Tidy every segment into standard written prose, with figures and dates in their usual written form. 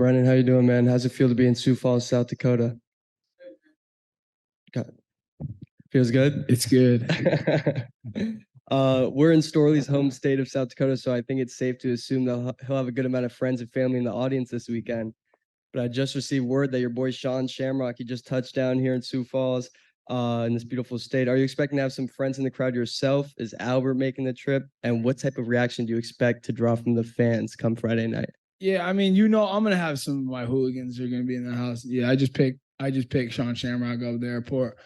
Brennan, how you doing, man? How's it feel to be in Sioux Falls, South Dakota? God. Feels good? It's good. We're in Storley's home state of South Dakota, so I think it's safe to assume that he'll have a good amount of friends and family in the audience this weekend. But I just received word that your boy Sean Shamrock, he just touched down here in Sioux Falls, in this beautiful state. Are you expecting to have some friends in the crowd yourself? Is Albert making the trip? And what type of reaction do you expect to draw from the fans come Friday night? Yeah, I mean, I'm gonna have some of my hooligans who are gonna be in the house. Yeah, I just picked Sean Shamrock up at the airport.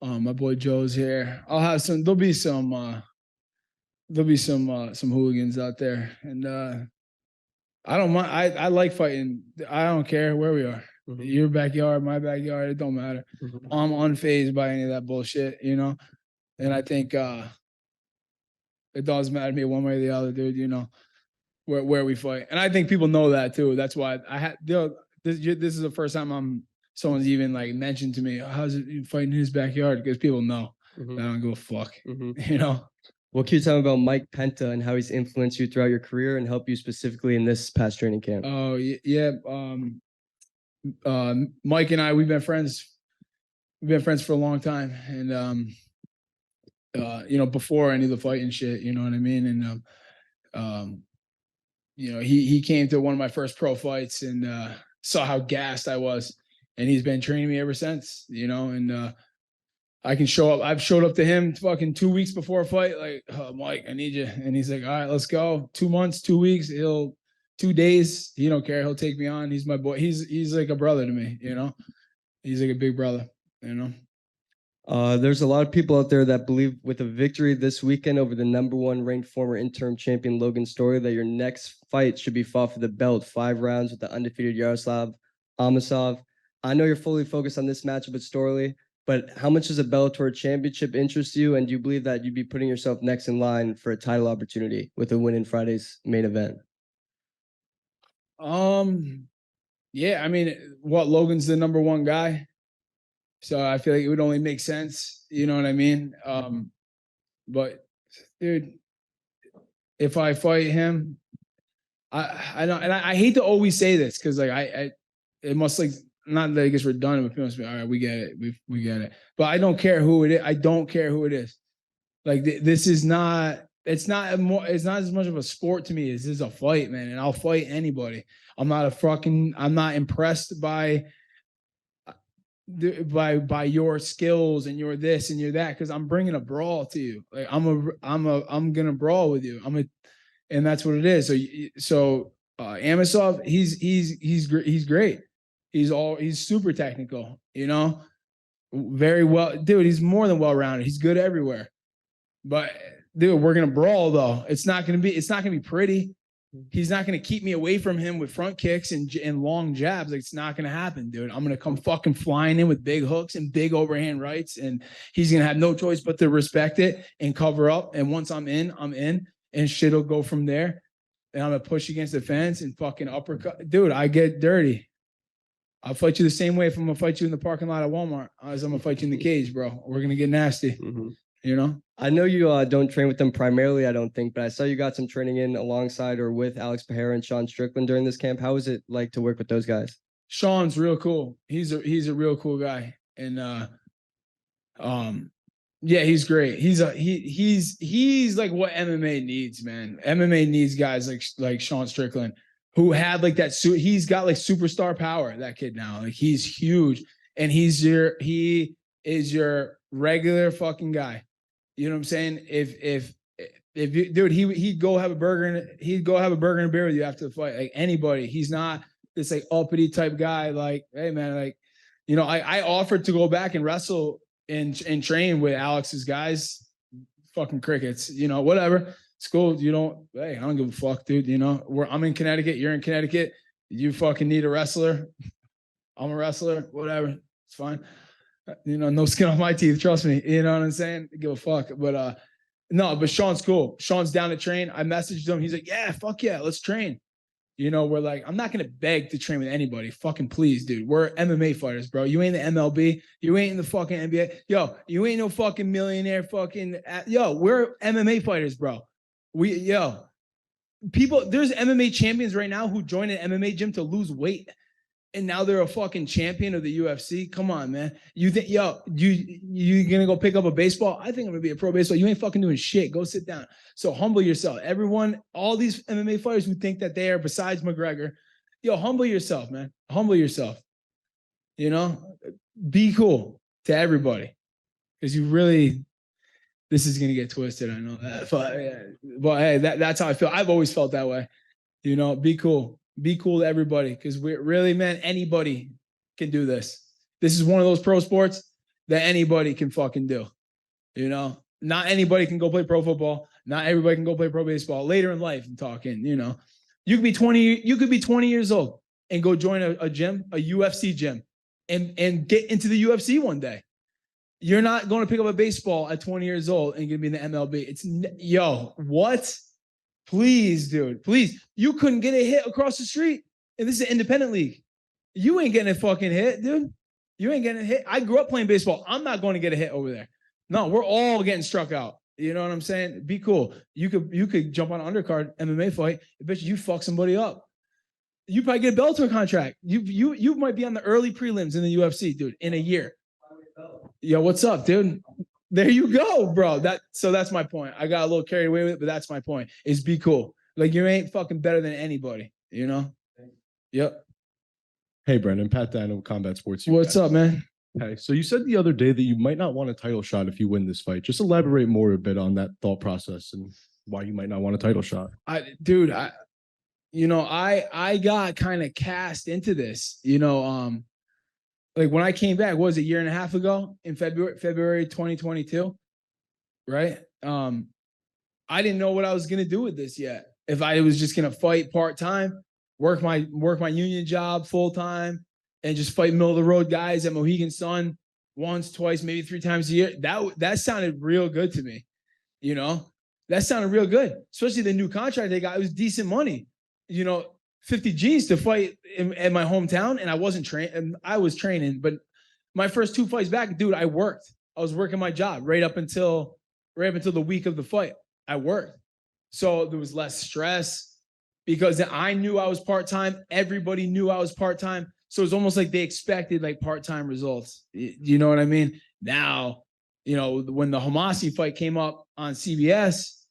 My boy Joe's here. I'll have some. There'll be some hooligans out there, and I don't mind. I like fighting. I don't care where we are. Mm-hmm. Your backyard, my backyard. It don't matter. Mm-hmm. I'm unfazed by any of that bullshit, And I think it doesn't matter to me one way or the other, dude. Where we fight, and I think people know that too. That's why this is the first time someone's even like mentioned to me, how's it fighting in his backyard? Because people know. Mm-hmm. I don't give a fuck. Mm-hmm. What can you tell me about Mike Penta and how he's influenced you throughout your career and helped you specifically in this past training camp? Oh yeah. Mike and I, we've been friends. We've been friends for a long time, and before any of the fighting shit, you know what I mean, and he came to one of my first pro fights and saw how gassed I was, and he's been training me ever since, and I can show up. I've showed up to him fucking 2 weeks before a fight, like, oh, Mike, I need you. And he's like, all right, let's go. 2 months, 2 weeks, 2 days. He don't care. He'll take me on. He's my boy. He's like a brother to me, He's like a big brother, There's a lot of people out there that believe with a victory this weekend over the #1 ranked former interim champion Logan Storley that your next fight should be fought for the belt, 5 rounds with the undefeated Yaroslav Amosov. I know you're fully focused on this matchup with Storley, but how much does a Bellator championship interest you? And do you believe that you'd be putting yourself next in line for a title opportunity with a win in Friday's main event? Yeah, I mean, Logan's the #1 guy. So I feel like it would only make sense, you know what I mean? But dude, if I fight him, I know, and I hate to always say this because like it must like not that it gets redundant, but people must be all right. We get it, we get it. But I don't care who it is. I don't care who it is. Like this is not. It's not as much of a sport to me as this is a fight, man. And I'll fight anybody. I'm not impressed by your skills and your this and your that, because I'm bringing a brawl to you. Like I'm gonna brawl with you. And that's what it is. So Amosov, he's great. He's super technical, very well, dude. He's more than well rounded. He's good everywhere. But dude, we're gonna brawl though. It's not gonna be pretty. He's not going to keep me away from him with front kicks and long jabs. Like, it's not going to happen, dude. I'm going to come fucking flying in with big hooks and big overhand rights, and he's going to have no choice but to respect it and cover up. And once I'm in, and shit will go from there. And I'm going to push against the fence and fucking uppercut. Dude, I get dirty. I'll fight you the same way if I'm going to fight you in the parking lot at Walmart as I'm going to fight you in the cage, bro. We're going to get nasty. Mm-hmm. I know you don't train with them primarily, I don't think, but I saw you got some training in alongside or with Alex Pereira and Sean Strickland during this camp. How was it like to work with those guys? Sean's real cool. He's a real cool guy. And yeah, he's great. He's like what MMA needs, man. MMA needs guys like Sean Strickland who had like that he's got like superstar power, that kid now. Like he's huge, and he is your regular fucking guy. You know what I'm saying? If you, dude, he'd go have a burger and a beer with you after the fight. Like anybody, he's not this like uppity type guy. Like, hey man, like, I offered to go back and wrestle and train with Alex's guys. Fucking crickets, whatever. It's cool. Hey, I don't give a fuck, dude. I'm in Connecticut. You're in Connecticut. You fucking need a wrestler. I'm a wrestler. Whatever. It's fine. No skin off my teeth. Trust me. You know what I'm saying? Give a fuck. But no, but Sean's cool. Sean's down to train. I messaged him. He's like, yeah, fuck yeah, let's train. We're like, I'm not going to beg to train with anybody. Fucking please, dude. We're MMA fighters, bro. You ain't the MLB. You ain't in the fucking NBA. Yo, you ain't no fucking millionaire fucking. Yo, we're MMA fighters, bro. there's MMA champions right now who join an MMA gym to lose weight. And now they're a fucking champion of the UFC. Come on, man. You think, you gonna go pick up a baseball? I think I'm gonna be a pro baseball. You ain't fucking doing shit. Go sit down. So humble yourself. Everyone, all these MMA fighters who think that they are besides McGregor, humble yourself, man. Humble yourself. Be cool to everybody. Because this is gonna get twisted. I know that. But hey, that's how I feel. I've always felt that way. Be cool. Be cool to everybody, because we're really, man, anybody can do this. This is one of those pro sports that anybody can fucking do. Not anybody can go play pro football. Not everybody can go play pro baseball. Later in life, I'm talking. You could be 20. You could be 20 years old and go join a gym, a UFC gym, and get into the UFC one day. You're not going to pick up a baseball at 20 years old and gonna be in the MLB. What? Please, dude, please. You couldn't get a hit across the street. And this is an independent league. You ain't getting a fucking hit, dude. You ain't getting a hit. I grew up playing baseball. I'm not going to get a hit over there. No, we're all getting struck out. You know what I'm saying? Be cool. You could jump on an undercard MMA fight. I bet you fuck somebody up. You probably get a Bellator contract. You might be on the early prelims in the UFC, dude, in a year. Yo, what's up, dude? There you go, bro. So that's my point. I got a little carried away with it, but that's my point. Is be cool. Like, you ain't fucking better than anybody, Yep. Hey, Brennan, Pat Dano, Combat Sports. What's up, man? Hey, so you said the other day that you might not want a title shot if you win this fight. Just elaborate more a bit on that thought process and why you might not want a title shot. I got kind of cast into this, like when I came back, what was it, a year and a half ago in February 2022, right? I didn't know what I was gonna do with this yet. If I was just gonna fight part-time, work my union job full-time, and just fight middle of the road guys at Mohegan Sun once, twice, maybe 3 times a year. That sounded real good to me, That sounded real good, especially the new contract they got. It was decent money, 50 G's to fight in my hometown, and I wasn't trained. I was training, but my first 2 fights back, dude, I worked. I was working my job right up until the week of the fight. I worked, so there was less stress because I knew I was part-time. Everybody knew I was part-time, so it was almost like they expected like part-time results. You know what I mean? Now, when the Homasi fight came up on CBS,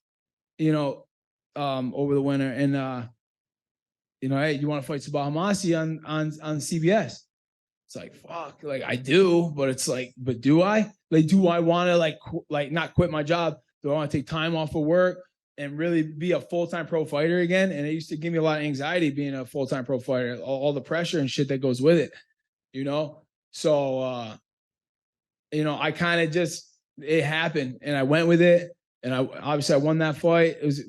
over the winter, and hey, you want to fight Sabah Homasi on CBS? It's like, fuck, like I do, but it's like, but do I? Like, do I want to not quit my job? Do I want to take time off of work and really be a full-time pro fighter again? And it used to give me a lot of anxiety being a full-time pro fighter, all the pressure and shit that goes with it, So, I kind of it happened and I went with it. And I won that fight. It was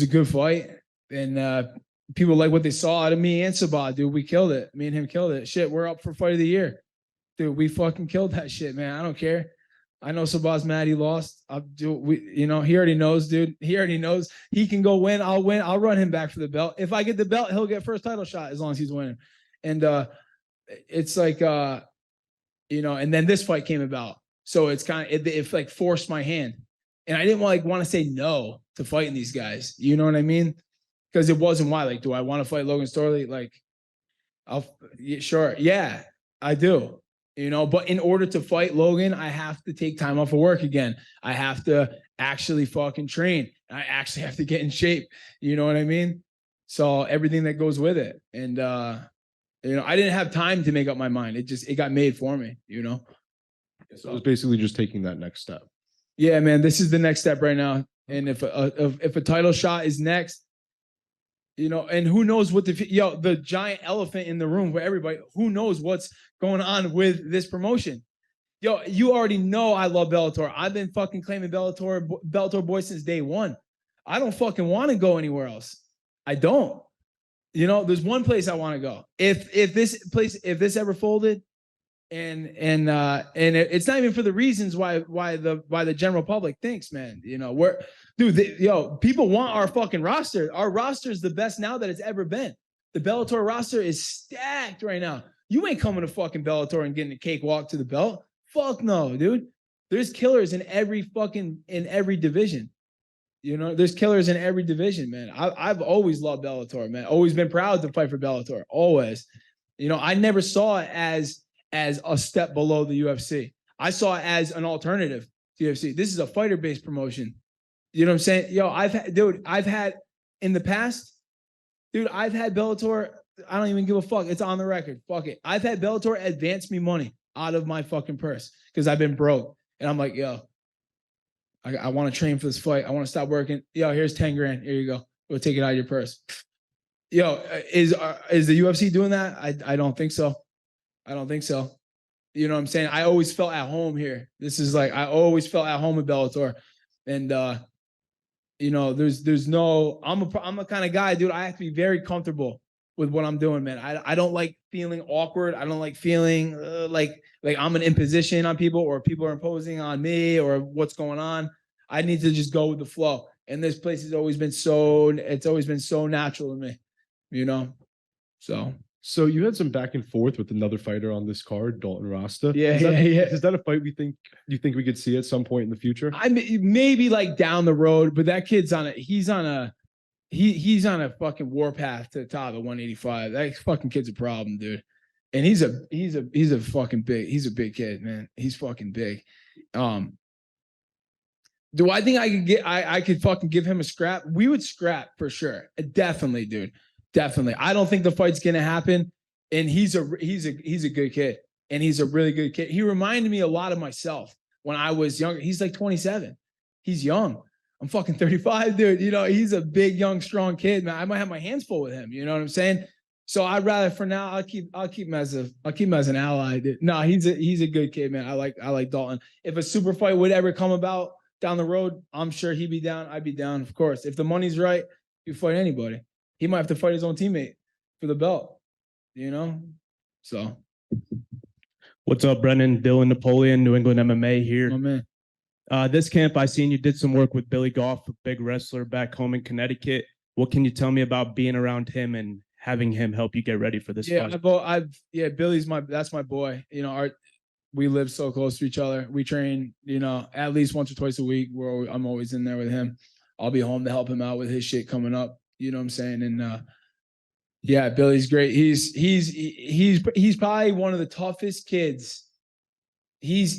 a good fight. And people like what they saw out of me and Sabah, dude. We killed it. Me and him killed it. Shit, we're up for fight of the year. Dude, we fucking killed that shit, man. I don't care. I know Sabah's mad he lost. He already knows, dude. He already knows he can go win. I'll win. I'll run him back for the belt. If I get the belt, he'll get first title shot as long as he's winning. And it's like and then this fight came about. So it's kind of it like forced my hand. And I didn't want to say no to fighting these guys. You know what I mean? Because it wasn't why. Like, do I want to fight Logan Storley? Like, sure. Yeah, I do. But in order to fight Logan, I have to take time off of work again. I have to actually fucking train. I actually have to get in shape. You know what I mean? So everything that goes with it. And, I didn't have time to make up my mind. It got made for me, So it was basically just taking that next step. Yeah, man, this is the next step right now. And if a title shot is next, and who knows what the giant elephant in the room for everybody, who knows what's going on with this promotion. You already know I love Bellator. I've been fucking claiming Bellator boy since day one. I don't fucking want to go anywhere else. I don't. There's one place I want to go. If this ever folded, and it's not even for the reasons why the general public thinks, man. People want our fucking roster. Our roster is the best now that it's ever been. The Bellator roster is stacked right now. You ain't coming to fucking Bellator and getting a cakewalk to the belt. Fuck no, dude. There's killers in every division. You know, there's killers in every division, man. I've always loved Bellator, man. Always been proud to fight for Bellator. Always. You know, I never saw it as a step below the UFC. I saw it as an alternative to UFC. This is a fighter-based promotion. You know what I'm saying? Yo, I've had in the past, dude, I've had Bellator. I don't even give a fuck. It's on the record. Fuck it. I've had Bellator advance me money out of my fucking purse because I've been broke. And I'm like, yo, I want to train for this fight. I want to stop working. Yo, here's 10 grand. Here you go. We'll take it out of your purse. Yo, is the UFC doing that? I don't think so. I don't think so. You know what I'm saying? I always felt at home here. This is like, I always felt at home with Bellator. And, you know, there's no, I'm a kind of guy, dude. I have to be very comfortable with what I'm doing, man. I don't like feeling awkward. I don't like feeling like I'm an imposition on people or people are imposing on me or what's going on. I need to just go with the flow. And this place has always been it's always been so natural to me, you know? So you had some back and forth with another fighter on this card, Dalton Rasta. Yeah. Is that a fight you think we could see at some point in the future? I mean, maybe like down the road, but that kid's he's on a fucking warpath to the top at 185. That fucking kid's a problem, dude. And he's a fucking big kid, man. He's fucking big. Do I think I could fucking give him a scrap? We would scrap for sure. Definitely, dude. Definitely. I don't think the fight's gonna happen. And he's a good kid. And he's a really good kid. He reminded me a lot of myself when I was younger. He's like 27. He's young. I'm fucking 35, dude. You know, he's a big, young, strong kid, man. I might have my hands full with him. You know what I'm saying? So I'd rather, for now, I'll keep him as an ally, dude. No, he's a good kid, man. I like Dalton. If a super fight would ever come about down the road, I'm sure he'd be down. I'd be down, of course. If the money's right, you fight anybody. He might have to fight his own teammate for the belt, you know? So. What's up, Brennan? Dylan Napoleon, New England MMA here. Oh, man. This camp, I seen you did some work with Billy Goff, a big wrestler back home in Connecticut. What can you tell me about being around him and having him help you get ready for this fight? Billy's that's my boy. You know, we live so close to each other. We train, you know, at least once or twice a week. I'm always in there with him. I'll be home to help him out with his shit coming up. You know what I'm saying? And yeah, Billy's great. He's probably one of the toughest kids. He's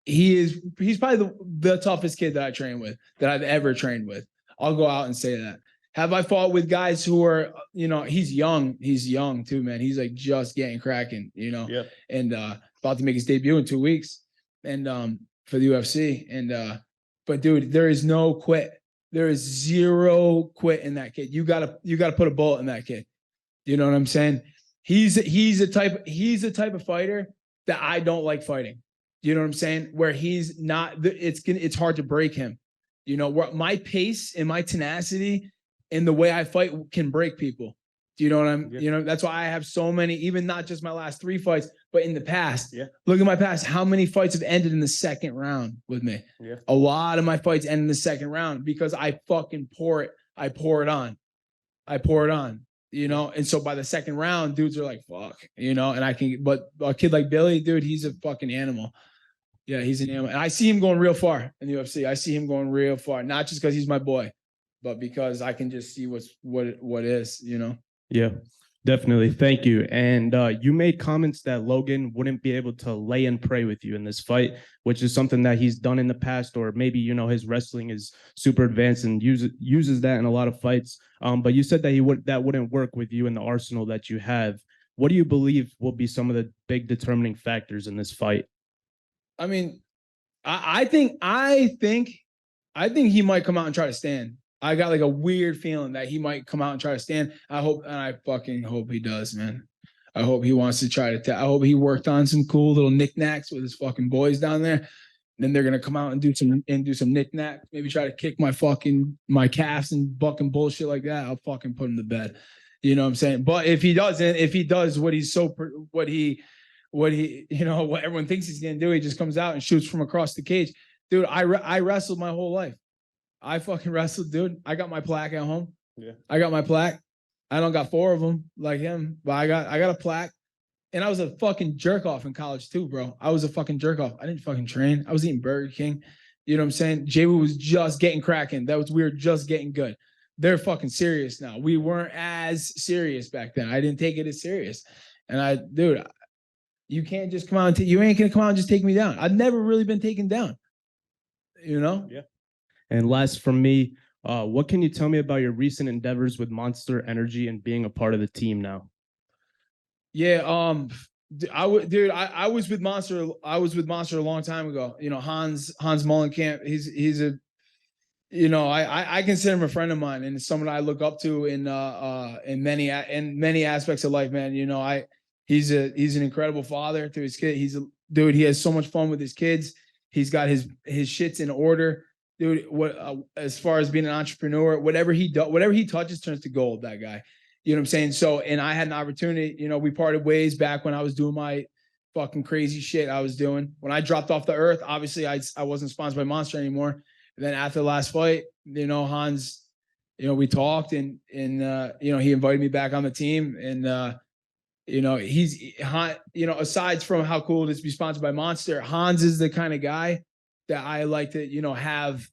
probably the toughest kid that I train with, that I've ever trained with. I'll go out and say that. Have I fought with guys who are, you know, he's young too, man. He's like just getting cracking, you know, Yep. And about to make his debut in 2 weeks and for the UFC. And but dude, there is no quit. There is zero quit in that kid. You gotta put a bullet in that kid. You know what I'm saying? He's a type of fighter that I don't like fighting. You know what I'm saying? Where he's not, it's hard to break him. You know, where my pace and my tenacity and the way I fight can break people. Do you know what Yeah. you know, that's why I have so many, even not just my last 3 fights, but in the past. Yeah. Look at my past. How many fights have ended in the second round with me? Yeah. A lot of my fights end in the second round because I fucking pour it on. You know, and so by the second round, dudes are like, fuck, you know, and but a kid like Billy, dude, he's a fucking animal. Yeah, he's an animal. And I see him going real far in the UFC. I see him going real far, not just because he's my boy, but because I can just see what is, you know? Yeah, definitely. Thank you. And you made comments that Logan wouldn't be able to lay and pray with you in this fight, which is something that he's done in the past, or maybe, you know, his wrestling is super advanced and uses that in a lot of fights. But you said that that wouldn't work with you in the arsenal that you have. What do you believe will be some of the big determining factors in this fight? I mean, I think he might come out and try to stand. I got like a weird feeling that he might come out and try to stand. I fucking hope he does, man. I hope he wants to try to. I hope he worked on some cool little knickknacks with his fucking boys down there. And then they're gonna come out and do some knickknacks. Maybe try to kick my calves and bucking bullshit like that. I'll fucking put him to bed. You know what I'm saying? But if he does what everyone thinks he's gonna do, he just comes out and shoots from across the cage. Dude, I wrestled my whole life. I fucking wrestled, dude. I got my plaque at home. Yeah. I got my plaque. I don't got 4 of them like him, but I got a plaque. And I was a fucking jerk off in college too, bro. I was a fucking jerk off. I didn't fucking train. I was eating Burger King. You know what I'm saying? J-Woo was just getting cracking. We were just getting good. They're fucking serious now. We weren't as serious back then. I didn't take it as serious. And dude, you can't just come out and you ain't gonna come out and just take me down. I've never really been taken down. You know? Yeah. And last from me, what can you tell me about your recent endeavors with Monster Energy and being a part of the team now? Yeah, I was with Monster. I was with Monster a long time ago. You know, Hans Mullenkamp. He's a, you know, I consider him a friend of mine and someone I look up to in many aspects of life, man. You know, he's an incredible father to his kid. He's a dude. He has so much fun with his kids. He's got his shits in order, dude. As far as being an entrepreneur, whatever he touches turns to gold. That guy. You know what I'm saying? So, and I had an opportunity, you know, we parted ways back when I was doing my fucking crazy shit I was doing. When I dropped off the earth, obviously I wasn't sponsored by Monster anymore. And then after the last fight, you know, Hans, you know, we talked and you know, he invited me back on the team. And, you know, you know, aside from how cool it is to be sponsored by Monster, Hans is the kind of guy that I like to, you know, have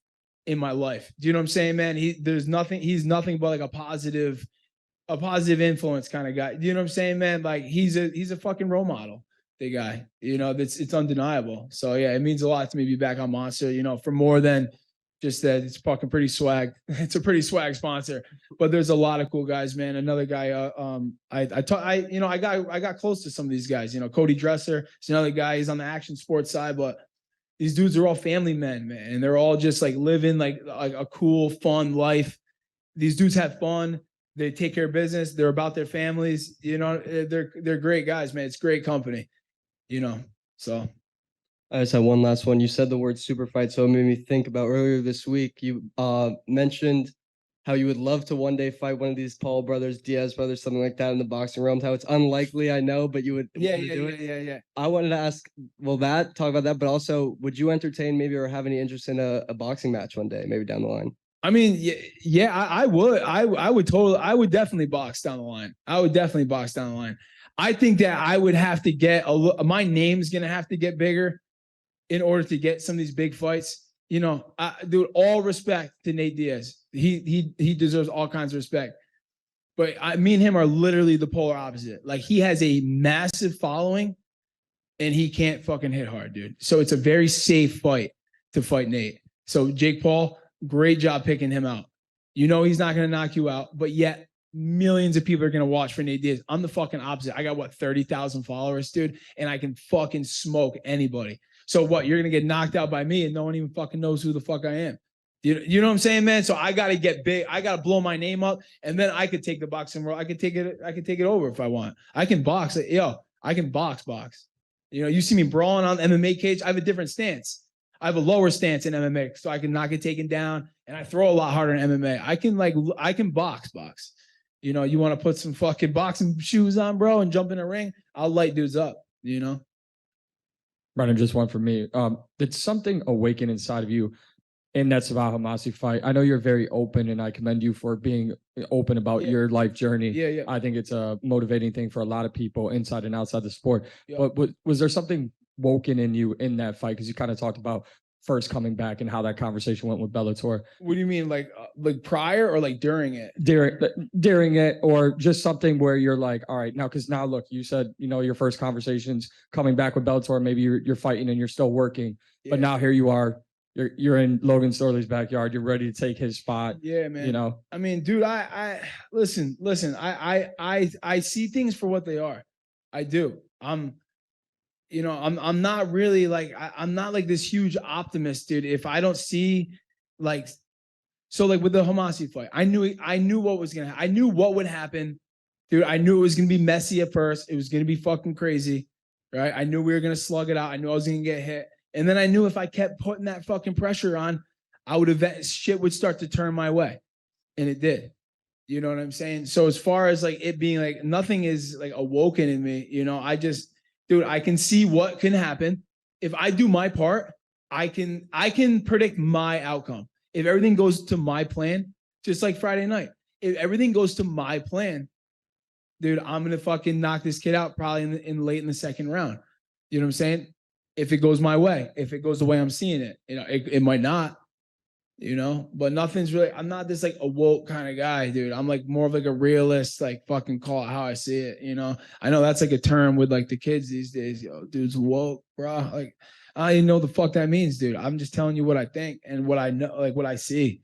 in my life. Do you know what I'm saying, man? He's nothing but like a positive influence kind of guy. You know what I'm saying, man? Like he's a fucking role model, the guy. You know, it's undeniable. So yeah, it means a lot to me to be back on Monster, you know, for more than just that it's fucking pretty swag. It's a pretty swag sponsor. But there's a lot of cool guys, man. Another guy, I got close to some of these guys, you know, Cody Dresser is another guy, he's on the action sports side, but these dudes are all family men, man. And they're all just like living like a cool, fun life. These dudes have fun. They take care of business. They're about their families. You know, they're great guys, man. It's great company, you know. So I just have one last one. You said the word super fight, so it made me think about earlier this week. You mentioned how you would love to one day fight one of these Paul brothers, Diaz brothers, something like that in the boxing realm. How it's unlikely, I know, but you would. Yeah. I wanted to ask, talk about that, but also, would you entertain maybe or have any interest in a boxing match one day, maybe down the line? I mean, yeah, I would. I would definitely box down the line. I think that I would have to get my name's gonna have to get bigger in order to get some of these big fights. You know, dude, all respect to Nate Diaz. He deserves all kinds of respect. But me and him are literally the polar opposite. Like he has a massive following and he can't fucking hit hard, dude. So it's a very safe fight to fight Nate. So Jake Paul, great job picking him out. You know he's not going to knock you out, but yet millions of people are going to watch for Nate Diaz. I'm the fucking opposite. I got 30,000 followers, dude, and I can fucking smoke anybody. So what? You're going to get knocked out by me and no one even fucking knows who the fuck I am. You know what I'm saying, man? So I got to get big. I got to blow my name up, and then I could take the boxing world. I could take it over if I want. I can box. I can box. You know, you see me brawling on the MMA cage. I have a different stance. I have a lower stance in MMA, so I can not get taken down, and I throw a lot harder in MMA. I can box. You know, you want to put some fucking boxing shoes on, bro, and jump in a ring? I'll light dudes up. You know. Brennan, just one for me. Did something awaken inside of you in that Sabah Hamasi fight? I know you're very open, and I commend you for being open about your life journey. Yeah. I think it's a motivating thing for a lot of people inside and outside the sport. Yeah. But was there something woken in you in that fight? Because you kind of talked about first coming back and how that conversation went with Bellator. What do you mean, like prior or like during it? During it, or just something where you're like, all right, now, because now look, you said, you know, your first conversations coming back with Bellator, maybe you're fighting and you're still working, but now here you are, you're in Logan Storley's backyard, you're ready to take his spot. Yeah, man. You know, I mean, dude, I listen, I see things for what they are. I do. I'm not really like, I'm not like this huge optimist, dude. If I don't see like, so like with the Hamasi fight, I knew what was going to happen. I knew what would happen, dude. I knew it was going to be messy at first. It was going to be fucking crazy, right? I knew we were going to slug it out. I knew I was going to get hit. And then I knew if I kept putting that fucking pressure on, shit would start to turn my way. And it did. You know what I'm saying? So as far as like it being like, nothing is like awoken in me, you know, dude, I can see what can happen. If I do my part, I can predict my outcome. If everything goes to my plan, just like Friday night, if everything goes to my plan, dude, I'm going to fucking knock this kid out probably in late in the second round. You know what I'm saying? if it goes my way, if it goes the way I'm seeing it. You know, it might not, you know, but nothing's really, I'm not this like a woke kind of guy, dude. I'm like more of like a realist, like fucking call it how I see it, you know. I know that's like a term with like the kids these days. Yo, dude's woke, bro. Like, I don't even know what the fuck that means, dude. I'm just telling you what I think and what I know, like what I see.